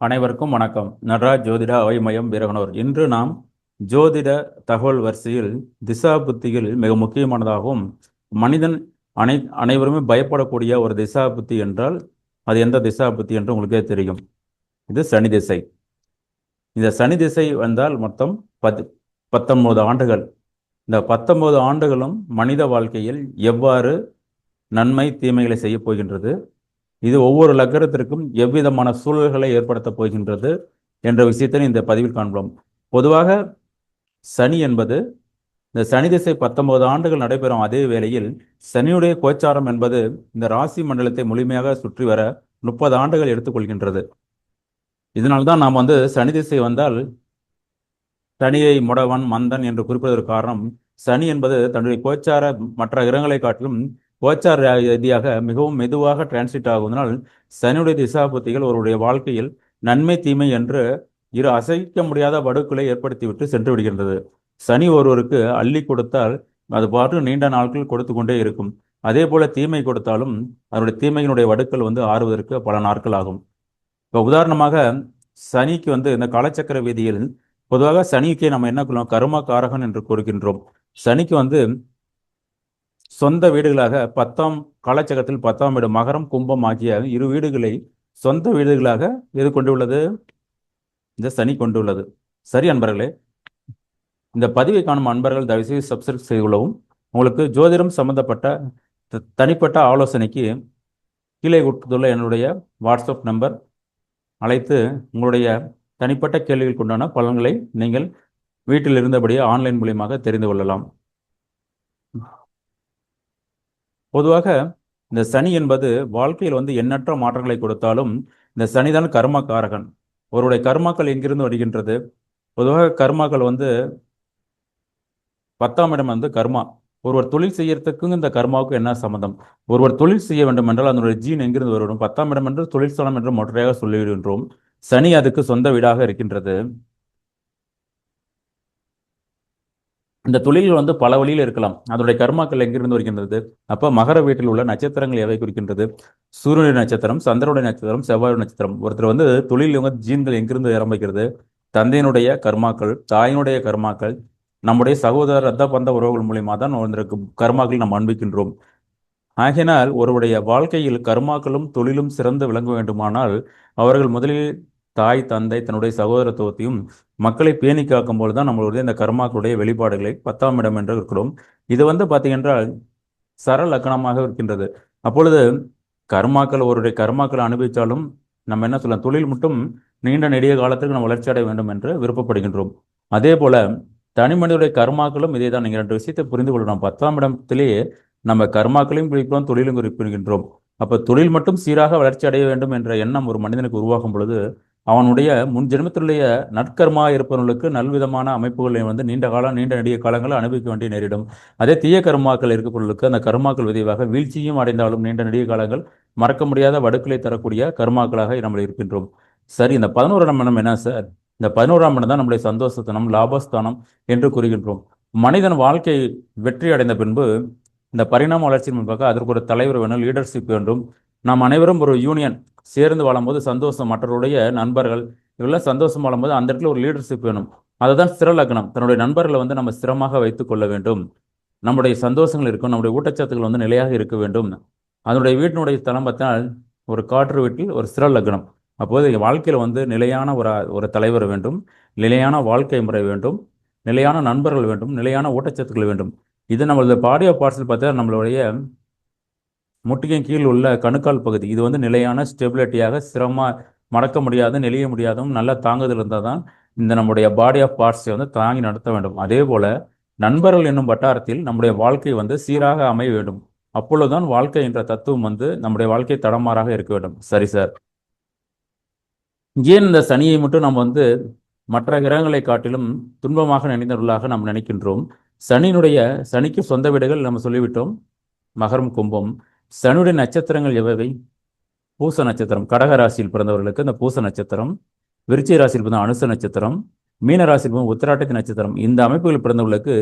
அனைவருக்கும் வணக்கம். நடராஜ் ஜோதிட அவை மையம் வீரகனூர். இன்று நாம் ஜோதிட தகவல் வரிசையில் திசா புத்திகள் மிக முக்கியமானதாகவும் மனிதன் அனைவருமே பயப்படக்கூடிய ஒரு திசா புத்தி என்றால் அது எந்த திசா புத்தி என்று உங்களுக்கே தெரியும். இது சனி திசை. இந்த சனி திசை வந்தால் மொத்தம் 19 ஆண்டுகள். இந்த 19 ஆண்டுகளும் மனித வாழ்க்கையில் எவ்வாறு நன்மை தீமைகளை செய்ய போகின்றது, இது ஒவ்வொரு லக்கணத்திற்கும் எவ்விதமான சூழல்களை ஏற்படுத்தப் போகின்றது என்ற விஷயத்தை இந்த பதிவில் காண்போம். பொதுவாக சனி என்பது இந்த சனி திசை 19 ஆண்டுகள் நடைபெறும் அதே வேளையில் சனியுடைய கோச்சாரம் என்பது இந்த ராசி மண்டலத்தை முழுமையாக சுற்றி வர 30 ஆண்டுகள் எடுத்துக்கொள்கின்றது. இதனால்தான் நாம் சனி திசை வந்தால் சனியை முடவன் மந்தன் என்று குறிப்பிடுவதற்கு காரணம், சனி என்பது தன்னுடைய கோச்சார மற்ற கிரகங்களை காட்டிலும் கோச்சார ரீதியாக மிகவும் மெதுவாக டிரான்சிட் ஆகுவதனால் சனியுடைய திசாபுத்திகள் ஒருவருடைய வாழ்க்கையில் நன்மை தீமை என்று இரு அசைக்க முடியாத வடுக்களை ஏற்படுத்திவிட்டு சென்று விடுகின்றது. சனி ஒருவருக்கு அள்ளி கொடுத்தால் அது பாட்டு நீண்ட நாட்கள் கொடுத்து கொண்டே இருக்கும். அதே போல தீமை கொடுத்தாலும் அதனுடைய தீமையினுடைய வடுக்கள் ஆறுவதற்கு பல நாட்கள் ஆகும். இப்போ உதாரணமாக சனிக்கு இந்த காலச்சக்கர வீதியில் பொதுவாக சனிக்கு நம்ம என்ன சொல்லுவோம், கர்ம காரகன் என்று கூறுகின்றோம். சனிக்கு சொந்த வீடுகளாக 10ஆம் காலச்சக்கரத்தில் 10ஆம் வீடு மகரம் கும்பம் ஆகிய இரு வீடுகளை சொந்த வீடுகளாக எது கொண்டுள்ளது, இந்த சனி கொண்டுள்ளது. சரி அன்பர்களே, இந்த பதிவை காணும் அன்பர்கள் தயவுசெய்து சப்ஸ்கிரைப் செய்து கொள்ளவும். உங்களுக்கு ஜோதிடம் சம்பந்தப்பட்ட தனிப்பட்ட ஆலோசனைக்கு கீழே கொடுத்துள்ள என்னுடைய வாட்ஸ்அப் நம்பர் அழைத்து உங்களுடைய தனிப்பட்ட கேள்விகளுக்கு உண்டான பலன்களை நீங்கள் வீட்டில் இருந்தபடியே ஆன்லைன் மூலியமாக தெரிந்து கொள்ளலாம். பொதுவாக இந்த சனி என்பது வாழ்க்கையில் எண்ணற்ற மாற்றங்களை கொடுத்தாலும் இந்த சனிதான் கர்ம காரகன். ஒருவருடைய கர்மாக்கள் எங்கிருந்து வருகின்றது? பொதுவாக கர்மாக்கள் 10ஆம் இடம் கர்மா. ஒருவர் தொழில் செய்யறதுக்கும் இந்த கர்மாவுக்கு என்ன சம்பந்தம்? ஒருவர் தொழில் செய்ய வேண்டும் என்றால் அதனுடைய ஜீன் எங்கிருந்து வரும்? 10ஆம் இடம் என்று தொழில் ஸ்தலம் என்று முறையாக சொல்லிவிடுகின்றோம். சனி அதுக்கு சொந்த வீடாக இருக்கின்றது. இந்த தொழில்கள் பல வழியில் இருக்கலாம். அதனுடைய கர்மாக்கள் எங்கிருந்து வருகின்றது? அப்ப மகர வீட்டில் உள்ள நட்சத்திரங்கள் எவை குறிக்கின்றது? சூரியனுடைய நட்சத்திரம், சந்திரனுடைய நட்சத்திரம், செவ்வாய் நட்சத்திரம். ஒருத்தர் தொழில் ஜீன்கள் எங்கிருந்து ஆரம்பிக்கிறது? தந்தையினுடைய கர்மாக்கள், தாயினுடைய கர்மாக்கள், நம்முடைய சகோதர ரத்த பந்த உறவுகள் மூலியமா தான் கர்மாக்கள் நாம் அனுபவிக்கின்றோம். ஆகையினால் ஒருவருடைய வாழ்க்கையில் கர்மாக்களும் தொழிலும் சிறந்து விளங்க வேண்டுமானால் அவர்கள் முதலில் தாய் தந்தை தன்னுடைய சகோதரத்துவத்தையும் மக்களை பேணி காக்கும் போதுதான் நம்மளுடைய இந்த கர்மாக்களுடைய வெளிப்பாடுகளை 10ஆம் இடம் என்று இருக்கிறோம். இது பார்த்தீங்கன்றால் சர லக்கணமாக இருக்கின்றது. அப்பொழுது கர்மாக்கள் ஒருவருடைய கர்மாக்களை அனுபவித்தாலும் நம்ம என்ன சொல்லலாம், தொழில் மட்டும் நீண்ட நெடிய காலத்துக்கு நம்ம வளர்ச்சி அடைய வேண்டும் என்று விருப்பப்படுகின்றோம். அதே போல தனி மனிதனுடைய கர்மாக்களும் இதே தான். நீங்கள் 2 விஷயத்தை புரிந்து கொள்ளணும். 10ஆம் இடத்திலேயே நம்ம கர்மாக்களையும் குறிப்பிடுறோம், தொழிலும் குறிப்பிடுகின்றோம். அப்ப தொழில் மட்டும் சீராக வளர்ச்சி அடைய வேண்டும் என்ற எண்ணம் ஒரு மனிதனுக்கு உருவாகும் பொழுது அவனுடைய முன் ஜென்மத்தினுடைய நற்கர்மா இருப்பவர்களுக்கு நல்விதமான அமைப்புகளை நீண்ட நெடிய காலங்களை அனுபவிக்க வேண்டிய நேரிடும். அதே தீய கர்மாக்கள் இருப்பவர்களுக்கு அந்த கர்மாக்கள் விதைவாக வீழ்ச்சியும் அடைந்தாலும் நீண்ட நெடிய காலங்கள் மறக்க முடியாத வடுக்களை தரக்கூடிய கர்மாக்களாக நம்ம இருக்கின்றோம். சரி, இந்த 11ஆம் இடம் என்ன சார்? இந்த 11ஆம் இடம் தான் நம்முடைய சந்தோஷத்தனம், லாபஸ்தானம் என்று கூறுகின்றோம். மனிதன் வாழ்க்கை வெற்றி அடைந்த பின்பு இந்த பரிணாம வளர்ச்சியின் முன்பாக அதற்கு ஒரு தலைவர் வேணும், லீடர்ஷிப் வேண்டும். நாம் அனைவரும் ஒரு யூனியன் சேர்ந்து வாழும்போது சந்தோஷம், மற்றவருடைய நண்பர்கள் இவெல்லாம் சந்தோஷம் வாழும்போது அந்த இடத்துல ஒரு லீடர்ஷிப் வேணும். அதுதான் ஸ்திர லக்னம். தன்னுடைய நண்பர்களை நம்ம ஸ்திரமாக வைத்துக் கொள்ள வேண்டும். நம்முடைய சந்தோஷங்கள் இருக்கும், நம்முடைய ஊட்டச்சத்துக்கள் நிலையாக இருக்க வேண்டும். அதனுடைய வீட்டினுடைய தளம் பார்த்தால் ஒரு காற்று வீட்டில் ஒரு ஸ்திர லக்னம். அப்போது வாழ்க்கையில் நிலையான ஒரு தலைவர் வேண்டும், நிலையான வாழ்க்கை முறை வேண்டும், நிலையான நண்பர்கள் வேண்டும், நிலையான ஊட்டச்சத்துக்கள் வேண்டும். இது நம்மளது பாடி ஆஃப் பார்ட்ஸில் பார்த்தா நம்மளுடைய முட்டியின் கீழ் உள்ள கணுக்கால் பகுதி இது நிலையான ஸ்டெபிலிட்டியாக சிரமமாக மடக்க முடியாத நெளிய முடியாதும் நல்ல தாங்குதல் இருந்தால் தான் இந்த நம்முடைய பாடி ஆஃப் பார்ட்ஸை தாங்கி நடத்த வேண்டும். அதே போல நண்பர்கள் என்னும் வட்டாரத்தில் நம்முடைய வாழ்க்கை சீராக அமைய வேண்டும். அப்பொழுதுதான் வாழ்க்கை என்ற தத்துவம் நம்முடைய வாழ்க்கை தடமாறாக இருக்க வேண்டும். சரி சார், ஏன் இந்த சனியை மட்டும் நம்ம மற்ற கிரகங்களை காட்டிலும் துன்பமாக நினைந்தவர்களாக நாம் நினைக்கின்றோம்? சனிக்கு சொந்த வீடுகள் நம்ம சொல்லிவிட்டோம், மகரம் கும்பம். சனியுடைய நட்சத்திரங்கள் எவை? பூச நட்சத்திரம். கடக ராசியில் பிறந்தவர்களுக்கு இந்த பூச நட்சத்திரம், விருச்சிக ராசியில் பிறந்த அனுச நட்சத்திரம், மீன ராசியில் பிறந்த உத்திராட்டத்தி நட்சத்திரம். இந்த அமைப்புகள் பிறந்தவர்களுக்கு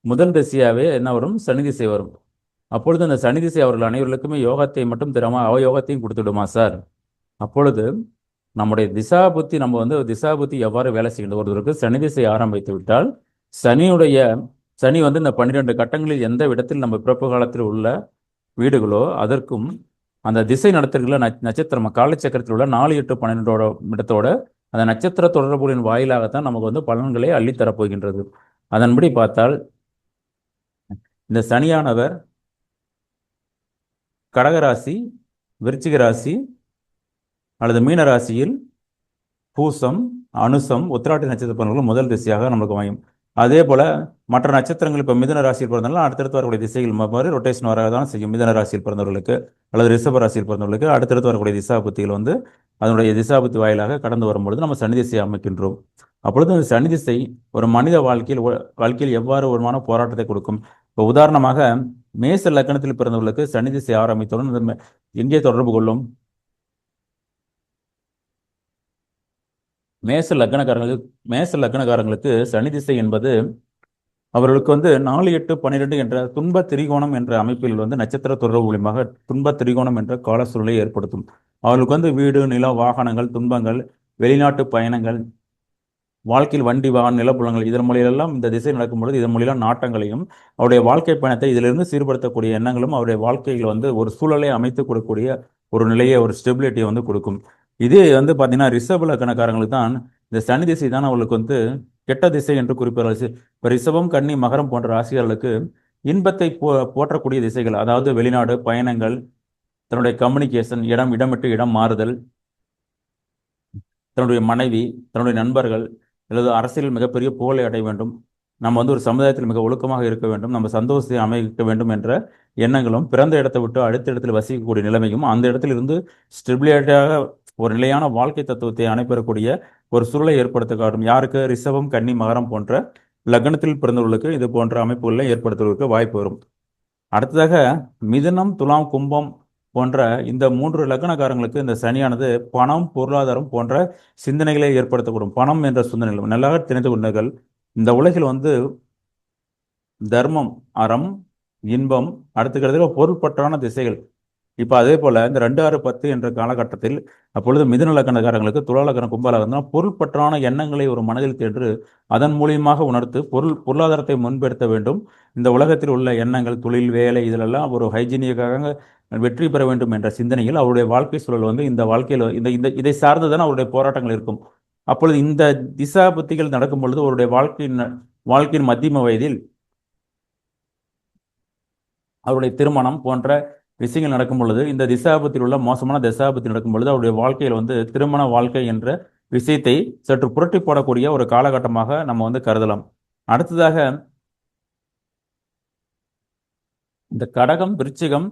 முதல் திசையாவே என்ன வரும்? சனி திசை வரும். அப்பொழுது அந்த சனி திசை அவர்கள் அனைவர்களுக்குமே யோகத்தை மட்டும் தராமல் அவயோகத்தையும் கொடுத்துடுமா சார்? அப்பொழுது நம்முடைய திசா புத்தி நம்ம வந்து திசா புத்தி எவ்வாறு வேலை செய்கின்றது ஒருவருக்கு சனி திசை ஆரம்பித்து விட்டால் சனியுடைய சனி வந்து இந்த 12 கட்டங்களில் எந்த இடத்தில் நம்ம பிறப்பு காலத்தில் உள்ள வீடுகளோ அதற்கும் அந்த திசை நடத்துகிற நட்சத்திரம் காலச்சக்கரத்தில் உள்ள 4, 8, 12ஓட இடத்தோட அந்த நட்சத்திர தொடர்புகளின் வாயிலாகத்தான் நமக்கு வந்து பலன்களை அள்ளித்தரப்போகின்றது. அதன்படி பார்த்தால் இந்த சனியானவர் கடகராசி, விருச்சிக ராசி அல்லது மீன ராசியில் பூசம், அனுசம், உத்திராட்டி நட்சத்திர முதல் திசையாக நமக்கு அமையும். அதே போல மற்ற நட்சத்திரங்கள் இப்போ மிதுன ராசியில் பிறந்தவர்கள் அடுத்தடுத்து வரக்கூடிய திசைகள் மாதிரி ரொட்டேஷன் வரதான் செய்யும். மிதுன ராசியில் பிறந்தவர்களுக்கு அல்லது ரிஷப ராசியில் பிறந்தவர்களுக்கு அடுத்தடுத்து வரக்கூடிய திசா புத்திகள் வந்து அதனுடைய திசா புத்தி வாயிலாக கடந்து வரும்பொழுது நம்ம சனி திசையை அமைக்கின்றோம். அப்பொழுது அந்த சனி திசை ஒரு மனித வாழ்க்கையில் எவ்வாறு ஒருமான போராட்டத்தை கொடுக்கும். இப்போ உதாரணமாக மேச லக்னத்தில் பிறந்தவர்களுக்கு சனி திசை ஆரம்பித்தவுடன் எங்கே தொடர்பு கொள்ளும்? மேச லக்னக்காரங்களுக்கு சனி திசை என்பது அவர்களுக்கு வந்து 4, 8, 12 என்ற துன்ப திரிகோணம் என்ற அமைப்பில் வந்து நட்சத்திர தொடர்பு மூலியமாக துன்ப திரிகோணம் என்ற கால சூழலை ஏற்படுத்தும். அவர்களுக்கு வந்து வீடு, நிலம், வாகனங்கள், துன்பங்கள், வெளிநாட்டு பயணங்கள், வாழ்க்கையில் வண்டி, வாகன, நிலப்புலங்கள் இதன் மொழியெல்லாம் இந்த திசை நடக்கும் பொழுது இதன் மொழியெல்லாம் நாட்டங்களையும் அவருடைய வாழ்க்கை பயணத்தை இதிலிருந்து சீர்படுத்தக்கூடிய எண்ணங்களும் அவருடைய வாழ்க்கையில் வந்து ஒரு சூழலை அமைத்து கொடுக்கக்கூடிய ஒரு நிலையை ஒரு ஸ்டெபிலிட்டியை வந்து கொடுக்கும். இதே வந்து பார்த்தீங்கன்னா ரிஷப லக்னக்காரங்களுக்கு தான் இந்த சனி திசை தான் அவர்களுக்கு வந்து கெட்ட திசை என்று குறிப்பிடுறாரு. இப்போ ரிஷபம், கன்னி, மகரம் போன்ற ராசிகளுக்கு இன்பத்தை போற்றக்கூடிய திசைகள், அதாவது வெளிநாடு பயணங்கள், தன்னுடைய கம்யூனிகேஷன், இடம் விட்டு இடம் மாறுதல், தன்னுடைய மனைவி, தன்னுடைய நண்பர்கள் அல்லது அரசியல் மிகப்பெரிய புகழை அடைய வேண்டும், நம்ம வந்து ஒரு சமுதாயத்தில் மிக ஒழுக்கமாக இருக்க வேண்டும், நம்ம சந்தோஷத்தை அமைக்க வேண்டும் என்ற எண்ணங்களும் பிறந்த இடத்தை விட்டு அடுத்த இடத்தில் வசிக்கக்கூடிய நிலைமையும் அந்த இடத்துல இருந்து ஸ்டெபிலிட்டியாக ஒரு நிலையான வாழ்க்கை தத்துவத்தை அனுப்பக்கூடிய ஒரு சூழலை ஏற்படுத்த காட்டும். யாருக்கு? ரிஷபம், கன்னி, மகரம் போன்ற லக்னத்தில் பிறந்தவர்களுக்கு இது போன்ற அமைப்புகளை ஏற்படுத்துவதற்கு வாய்ப்பு வரும். அடுத்ததாக மிதுனம், துலாம், கும்பம் போன்ற இந்த 3 லக்னக்காரங்களுக்கு இந்த சனியானது பணம், பொருளாதாரம் போன்ற சிந்தனைகளை ஏற்படுத்தக்கூடும். பணம் என்ற சிந்தனைகள் நல்லாக தெரிந்து கொண்டார்கள். இந்த உலகில் வந்து தர்மம், அறம், இன்பம், அடுத்துக்கிறதுல பொருள்பற்றான திசைகள். இப்போ அதே போல இந்த 2, 6, 10 என்ற காலகட்டத்தில் அப்பொழுது மிதுன லக்னக்காரங்களுக்கு துலா லக்னம், கும்ப லக்னம் பொருள்பற்றான எண்ணங்களை ஒரு மனதில் தேன்று அதன் மூலியமாக உணர்த்து பொருளாதாரத்தை முன்படுத்த வேண்டும். இந்த உலகத்தில் உள்ள எண்ணங்கள், தொழில், வேலை இதிலெல்லாம் ஒரு ஹைஜீனிக்காக வெற்றி பெற வேண்டும் என்ற சிந்தனையில் அவருடைய வாழ்க்கை சூழல் வந்து இந்த வாழ்க்கையில் இந்த இதை சார்ந்துதான் அவருடைய போராட்டங்கள் இருக்கும். அப்பொழுது இந்த திசா புத்திகள் நடக்கும் பொழுது அவருடைய வாழ்க்கையின் மத்தியம வயதில் அவருடைய திருமணம் போன்ற விஷயங்கள் நடக்கும் பொழுது இந்த திசாபத்தில் உள்ள மோசமான திசாபத்தில் நடக்கும் பொழுது அவருடைய வாழ்க்கையில் வந்து திருமண வாழ்க்கை என்ற விஷயத்தை சற்று புரட்டி போடக்கூடிய ஒரு காலகட்டமாக நம்ம வந்து கருதலாம். அடுத்ததாக இந்த கடகம், விருச்சிகம்,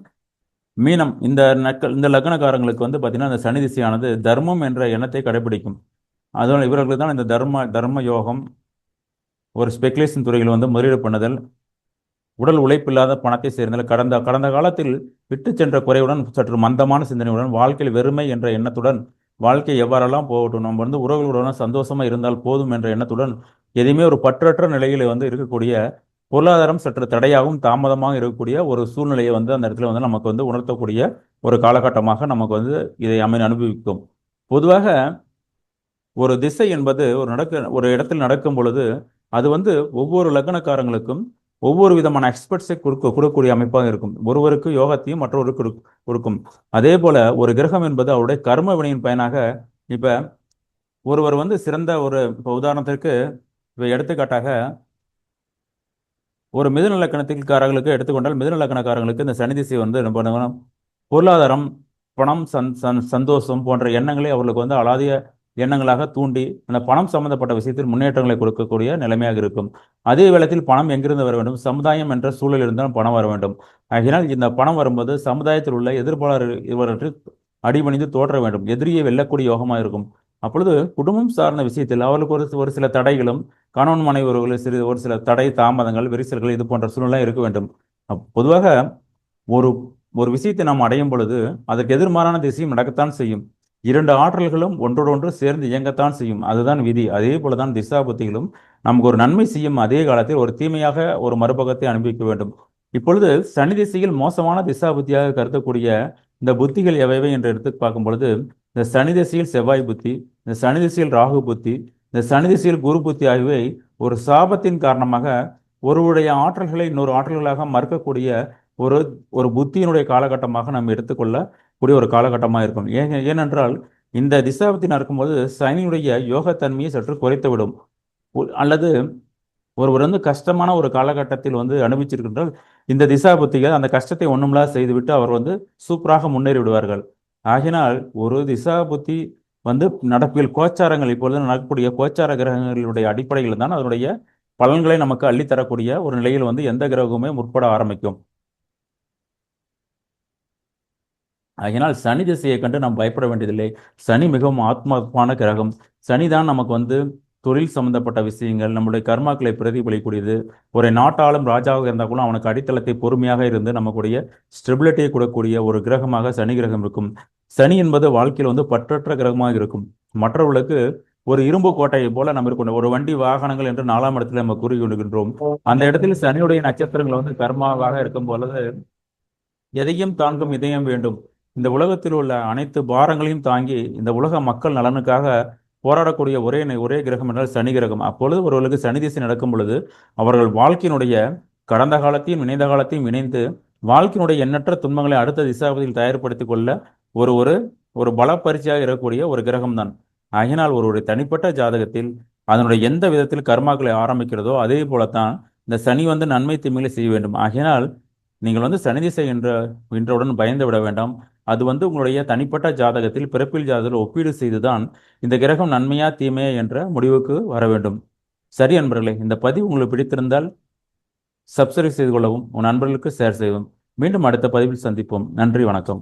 மீனம் இந்த லக்னக்காரங்களுக்கு வந்து பார்த்தீங்கன்னா இந்த சனி திசையானது தர்மம் என்ற எண்ணத்தை கடைபிடிக்கும். அதனால் இவர்களுக்கு தான் இந்த தர்ம யோகம், ஒரு ஸ்பெகுலேஷன் துறையில் வந்து முதலீடு பண்ணுதல், உடல் உழைப்பில்லாத பணத்தை சேர்ந்தால் கடந்த காலத்தில் விட்டு சென்ற குறைவுடன் சற்று மந்தமான சிந்தனையுடன் வாழ்க்கையில் வெறுமை என்ற எண்ணத்துடன் வாழ்க்கை எவ்வாறெல்லாம் போகட்டும், நம்ம வந்து உறவுகளுடன் சந்தோஷமா இருந்தால் போதும் என்ற எண்ணத்துடன் எதையுமே ஒரு பற்றற்ற நிலையில வந்து இருக்கக்கூடிய பொருளாதாரம் சற்று தடையாகவும் தாமதமாக இருக்கக்கூடிய ஒரு சூழ்நிலையை வந்து அந்த இடத்துல வந்து நமக்கு வந்து உணர்த்தக்கூடிய ஒரு காலகட்டமாக நமக்கு வந்து இதை அனுபவிக்கும். பொதுவாக ஒரு திசை என்பது ஒரு இடத்தில் நடக்கும் பொழுது அது வந்து ஒவ்வொரு லக்னக்காரங்களுக்கும் ஒவ்வொரு விதமான எக்ஸ்பர்ட்ஸை கொடுக்கக்கூடிய அமைப்பாக இருக்கும். ஒருவருக்கு யோகத்தையும் மற்றொருக்கு கொடுக்கும். அதே போல ஒரு கிரகம் என்பது அவருடைய கர்ம வினையின் பயனாக இப்ப ஒருவர் வந்து சிறந்த இப்போ உதாரணத்திற்கு இப்போ எடுத்துக்காட்டாக ஒரு மிதுன லக்கணத்திற்காரர்களுக்கு எடுத்துக்கொண்டால் மிதுன லக்கணக்காரர்களுக்கு இந்த சனி திசை வந்து பொருளாதாரம், பணம், சந்தோஷம் போன்ற எண்ணங்களை அவர்களுக்கு வந்து அலாதிய எண்ணங்களாக தூண்டி அந்த பணம் சம்பந்தப்பட்ட விஷயத்தில் முன்னேற்றங்களை கொடுக்கக்கூடிய நிலைமையாக இருக்கும். அதே வேளத்தில் பணம் எங்கிருந்து வர வேண்டும்? சமுதாயம் என்ற சூழலில் இருந்தால் பணம் வர வேண்டும். ஆகினால் இந்த பணம் வரும்போது சமுதாயத்தில் உள்ள எதிர்ப்பாளர் இவற்றை அடிபணிந்து தோற்ற வேண்டும். எதிரியை வெல்லக்கூடிய யோகமாக இருக்கும். அப்பொழுது குடும்பம் சார்ந்த விஷயத்தில் அவர்களுக்கு ஒரு சில தடைகளும், கணவன் மனைவி ஒரு சில தடை, தாமதங்கள், விரிசல்கள் இது போன்ற சூழ்நிலை இருக்க வேண்டும். பொதுவாக ஒரு ஒரு விஷயத்தை நாம் அடையும் பொழுது அதற்கு எதிர்மாறான திசையும் நடக்கத்தான் செய்யும். 2 ஆற்றல்களும் ஒன்றோடொன்று சேர்ந்து இயங்கத்தான் செய்யும். அதுதான் விதி. அதே போலதான் திசா புத்திகளும் நமக்கு ஒரு நன்மை செய்யும் அதே காலத்தில் ஒரு தீமையாக ஒரு மறுபக்கத்தை அனுபவிக்க வேண்டும். இப்பொழுது சனி திசையில் மோசமான திசா புத்தியாக கருதக்கூடிய இந்த புத்திகள் எவைவை என்று எடுத்து பார்க்கும் பொழுது இந்த சனி திசையில் செவ்வாய் புத்தி, இந்த சனி திசையில் ராகு புத்தி, இந்த சனி திசையில் குரு புத்தி ஆகியவை ஒரு சாபத்தின் காரணமாக ஒருவருடைய ஆற்றல்களை இன்னொரு ஆற்றல்களாக மறுக்கக்கூடிய ஒரு ஒரு புத்தியினுடைய காலகட்டமாக நம்ம எடுத்துக்கொள்ளக்கூடிய ஒரு காலகட்டமாக இருக்கும். ஏனென்றால் இந்த திசாபத்தி நடக்கும்போது சனியுடைய யோகத்தன்மையை சற்று குறைத்துவிடும். அல்லது ஒருவர் வந்து கஷ்டமான ஒரு காலகட்டத்தில் வந்து அனுபவிச்சிருக்கின்றால் இந்த திசாபுத்திகள் அந்த கஷ்டத்தை ஒண்ணுமில்லா செய்துவிட்டு அவர் வந்து சூப்பராக முன்னேறி விடுவார்கள். ஆகினால் ஒரு திசாபுத்தி வந்து நடப்பியல் கோச்சாரங்கள் இப்பொழுது நடக்கக்கூடிய கோச்சார கிரகங்களுடைய அடிப்படையில் தான் அதனுடைய பலன்களை நமக்கு அள்ளித்தரக்கூடிய ஒரு நிலையில் வந்து எந்த கிரகமுமே முற்பட ஆரம்பிக்கும். ஆகினால் சனி திசையை கண்டு நாம் பயப்பட வேண்டியதில்லை. சனி மிகவும் ஆத்மாத்மான கிரகம். சனி தான் நமக்கு வந்து தொழில் சம்பந்தப்பட்ட விஷயங்கள், நம்முடைய கர்மாக்களை பிரதிபலிக்கூடியது. ஒரு நாட்டாளும் ராஜாவாக இருந்தால் கூட அவனுக்கு அடித்தளத்தை பொறுமையாக இருந்து நமக்குடைய ஸ்டெபிலிட்டியை கொடுக்கக்கூடிய ஒரு கிரகமாக சனி கிரகம் இருக்கும். சனி என்பது வாழ்க்கையில் வந்து பற்றற்ற கிரகமாக இருக்கும். மற்றவர்களுக்கு ஒரு இரும்பு கோட்டையை போல நம்ம இருக்கணும். ஒரு வண்டி வாகனங்கள் என்று 4ஆம் இடத்துல நம்ம கூறி கொண்டிருக்கின்றோம். அந்த இடத்தில் சனியுடைய நட்சத்திரங்கள் வந்து கர்மாவாக இருக்கும் பொழுது எதையும் தாங்கும் இதயம் வேண்டும். இந்த உலகத்தில் உள்ள அனைத்து பாரங்களையும் தாங்கி இந்த உலக மக்கள் நலனுக்காக போராடக்கூடிய ஒரே கிரகம் என்றால் சனி கிரகம். அப்பொழுது ஒருவர்களுக்கு சனி திசை நடக்கும் பொழுது அவர்கள் வாழ்க்கையினுடைய கடந்த காலத்தையும் இணைந்த காலத்தையும் இணைந்து வாழ்க்கையினுடைய எண்ணற்ற துன்பங்களை அடுத்த திசாபதியில் தயார்படுத்திக் கொள்ள ஒரு ஒரு ஒரு பல பரிச்சையாக இருக்கக்கூடிய ஒரு கிரகம் தான். ஆகினால் ஒருவருடைய தனிப்பட்ட ஜாதகத்தில் அதனுடைய எந்த விதத்தில் கர்மாக்களை ஆரம்பிக்கிறதோ அதே போலத்தான் இந்த சனி வந்து நன்மை தீமைகளை செய்ய வேண்டும். ஆகினால் நீங்கள் வந்து சனி திசை என்றவுடன் பயந்து விட வேண்டாம். அது வந்து உங்களுடைய தனிப்பட்ட ஜாதகத்தில் பிறப்பில் ஜாதகத்தில் ஒப்பீடு செய்துதான் இந்த கிரகம் நன்மையா தீமையா என்ற முடிவுக்கு வர வேண்டும். சரி அன்பர்களே, இந்த பதிவு உங்களுக்கு பிடித்திருந்தால் சப்ஸ்கிரைப் செய்து கொள்ளவும், உன் நண்பர்களுக்கு ஷேர் செய்யவும். மீண்டும் அடுத்த பதிவில் சந்திப்போம். நன்றி, வணக்கம்.